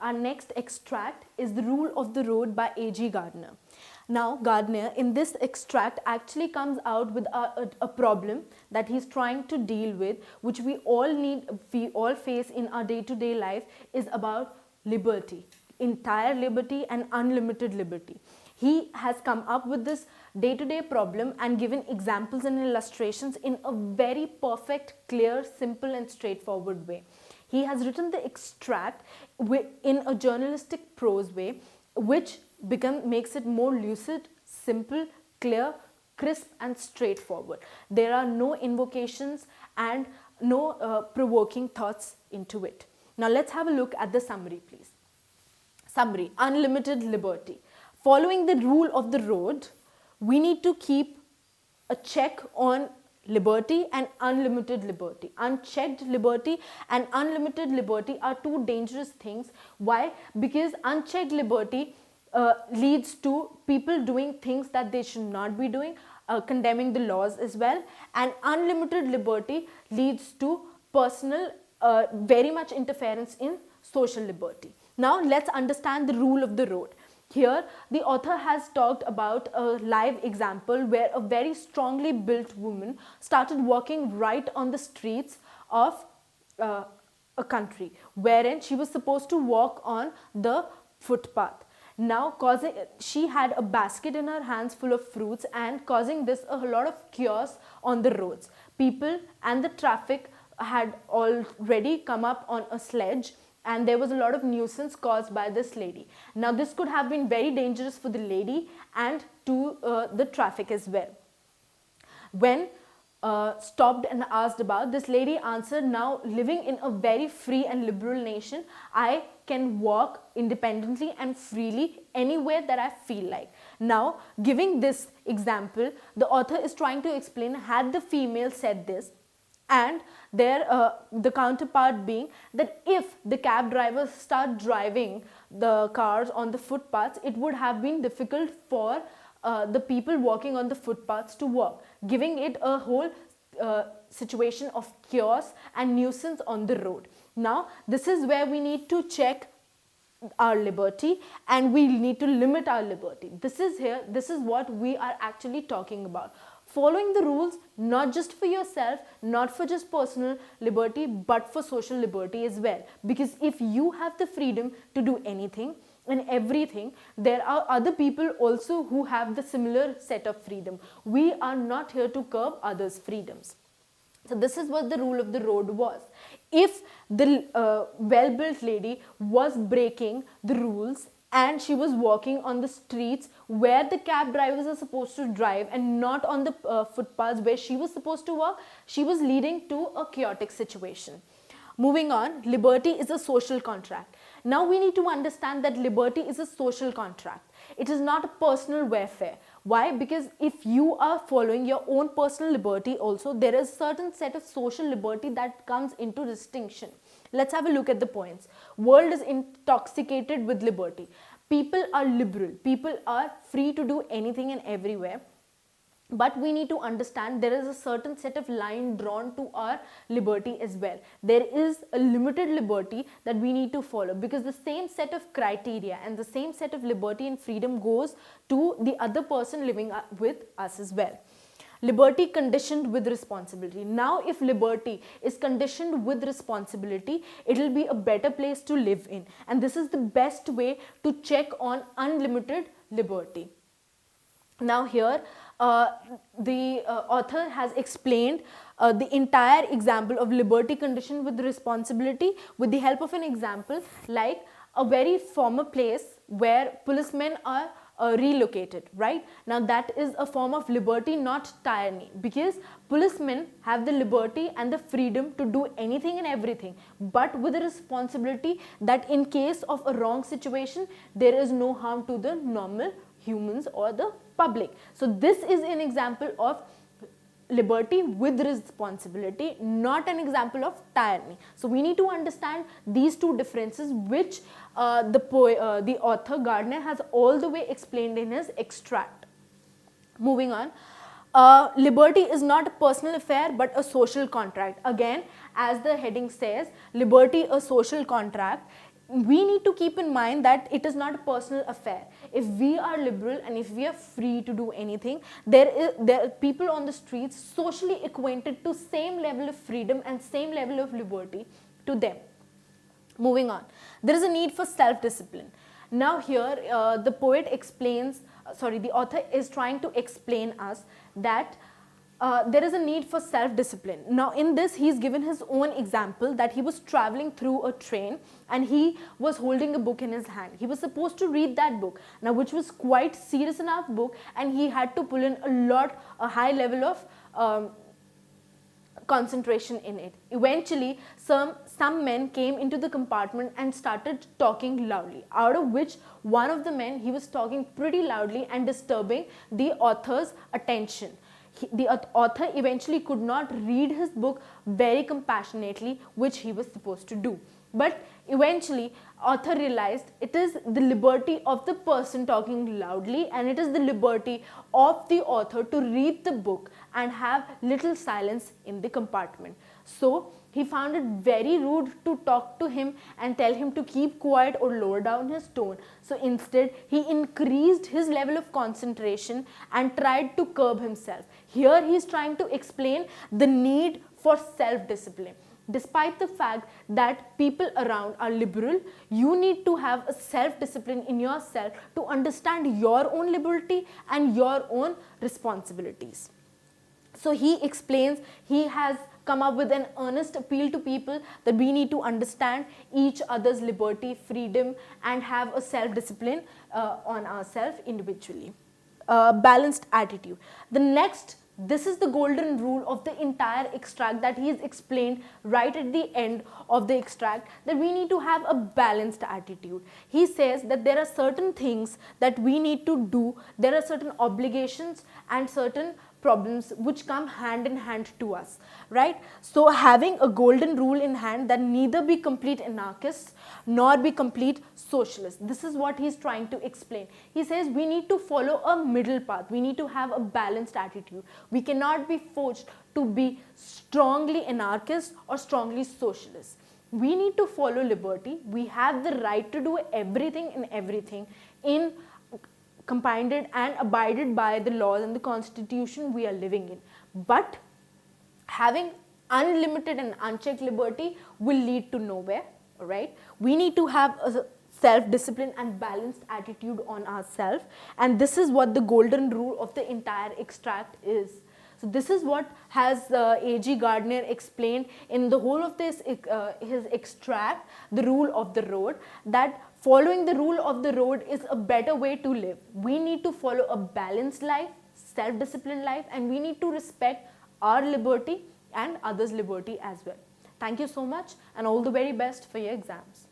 Our next extract is The Rule of the Road by A.G. Gardner. Now, Gardner in this extract actually comes out with a problem that he's trying to deal with, which we all face in our day-to-day life, is about liberty, entire liberty and unlimited liberty. He has come up with this day-to-day problem and given examples and illustrations in a very perfect, clear, simple and straightforward way. He has written the extract in a journalistic prose way, which makes it more lucid, simple, clear, crisp and straightforward. There are no invocations and no provoking thoughts into it. Now let's have a look at the summary, please. Summary: unlimited liberty. Following the rule of the road, we need to keep a check on liberty and unlimited liberty. Unchecked liberty and unlimited liberty are two dangerous things. Why? Because unchecked liberty leads to people doing things that they should not be doing, condemning the laws as well, and unlimited liberty leads to personal, very much interference in social liberty. Now let's understand the rule of the road. Here the author has talked about a live example where a very strongly built woman started walking right on the streets of a country wherein she was supposed to walk on the footpath. Now she had a basket in her hands full of fruits, and causing this a lot of chaos on the roads. People and the traffic had already come up on a sledge, and there was a lot of nuisance caused by this lady. Now this could have been very dangerous for the lady and to the traffic as well. When stopped and asked about, this lady answered, now living in a very free and liberal nation, I can walk independently and freely anywhere that I feel like. Now, giving this example, the author is trying to explain, had the female said this, and the counterpart being that if the cab drivers start driving the cars on the footpaths, it would have been difficult for the people walking on the footpaths to walk, giving it a whole situation of chaos and nuisance on the road. Now this is where we need to check our liberty and we need to limit our liberty. This is what we are actually talking about. Following the rules, not just for yourself, not for just personal liberty, but for social liberty as well. Because if you have the freedom to do anything and everything, there are other people also who have the similar set of freedom. We are not here to curb others' freedoms. So this is what the rule of the road was. If the well-built lady was breaking the rules and she was walking on the streets where the cab drivers are supposed to drive and not on the footpaths where she was supposed to walk, she was leading to a chaotic situation. Moving on, liberty is a social contract. Now we need to understand that liberty is a social contract. It is not a personal welfare. Why? Because if you are following your own personal liberty also, there is a certain set of social liberty that comes into distinction. Let's have a look at the points. World is intoxicated with liberty. People are liberal. People are free to do anything and everywhere. But we need to understand there is a certain set of line drawn to our liberty as well. There is a limited liberty that we need to follow, because the same set of criteria and the same set of liberty and freedom goes to the other person living with us as well. Liberty conditioned with responsibility. Now if liberty is conditioned with responsibility, it will be a better place to live in, and this is the best way to check on unlimited liberty. Now here the author has explained the entire example of liberty conditioned with responsibility with the help of an example like a very former place where policemen are relocated, right? Now that is a form of liberty, not tyranny, because policemen have the liberty and the freedom to do anything and everything, but with the responsibility that in case of a wrong situation, there is no harm to the normal humans or the public. So this is an example of liberty with responsibility, not an example of tyranny. So we need to understand these two differences, which the author Gardner has all the way explained in his extract. Moving on, liberty is not a personal affair but a social contract. Again, as the heading says, liberty a social contract. we need to keep in mind that it is not a personal affair. If we are liberal and if we are free to do anything, there are people on the streets socially acquainted to same level of freedom and same level of liberty to them. Moving on, there is a need for self-discipline. Now here the poet explains, the author is trying to explain us that there is a need for self-discipline. Now in this, he's given his own example that he was traveling through a train and he was holding a book in his hand. He was supposed to read that book, now which was quite serious enough book, and he had to pull in a high level of concentration in it. Eventually, some men came into the compartment and started talking loudly, out of which one of the men, he was talking pretty loudly and disturbing the author's attention. The author eventually could not read his book very compassionately, which he was supposed to do. But eventually, author realized it is the liberty of the person talking loudly, and it is the liberty of the author to read the book and have little silence in the compartment. So he found it very rude to talk to him and tell him to keep quiet or lower down his tone. So instead, he increased his level of concentration and tried to curb himself. Here he is trying to explain the need for self-discipline. Despite the fact that people around are liberal, you need to have a self-discipline in yourself to understand your own liberty and your own responsibilities. So he explains, he has come up with an earnest appeal to people that we need to understand each other's liberty, freedom, and have a self-discipline on ourselves individually. Balanced attitude. This is the golden rule of the entire extract that he has explained right at the end of the extract, that we need to have a balanced attitude. He says that there are certain things that we need to do, there are certain obligations and certain problems which come hand in hand to us, right? So having a golden rule in hand, that neither be complete anarchists nor be complete socialists. This is what he's trying to explain. He says we need to follow a middle path. We need to have a balanced attitude. We cannot be forced to be strongly anarchist or strongly socialist. We need to follow liberty. We have the right to do everything in compounded and abided by the laws and the constitution we are living in. But having unlimited and unchecked liberty will lead to nowhere, right? We need to have a self-discipline and balanced attitude on ourselves, and this is what the golden rule of the entire extract is. So this is what has A.G. Gardner explained in the whole of this his extract, the rule of the road, that following the rule of the road is a better way to live. We need to follow a balanced life, self-disciplined life, and we need to respect our liberty and others' liberty as well. Thank you so much, and all the very best for your exams.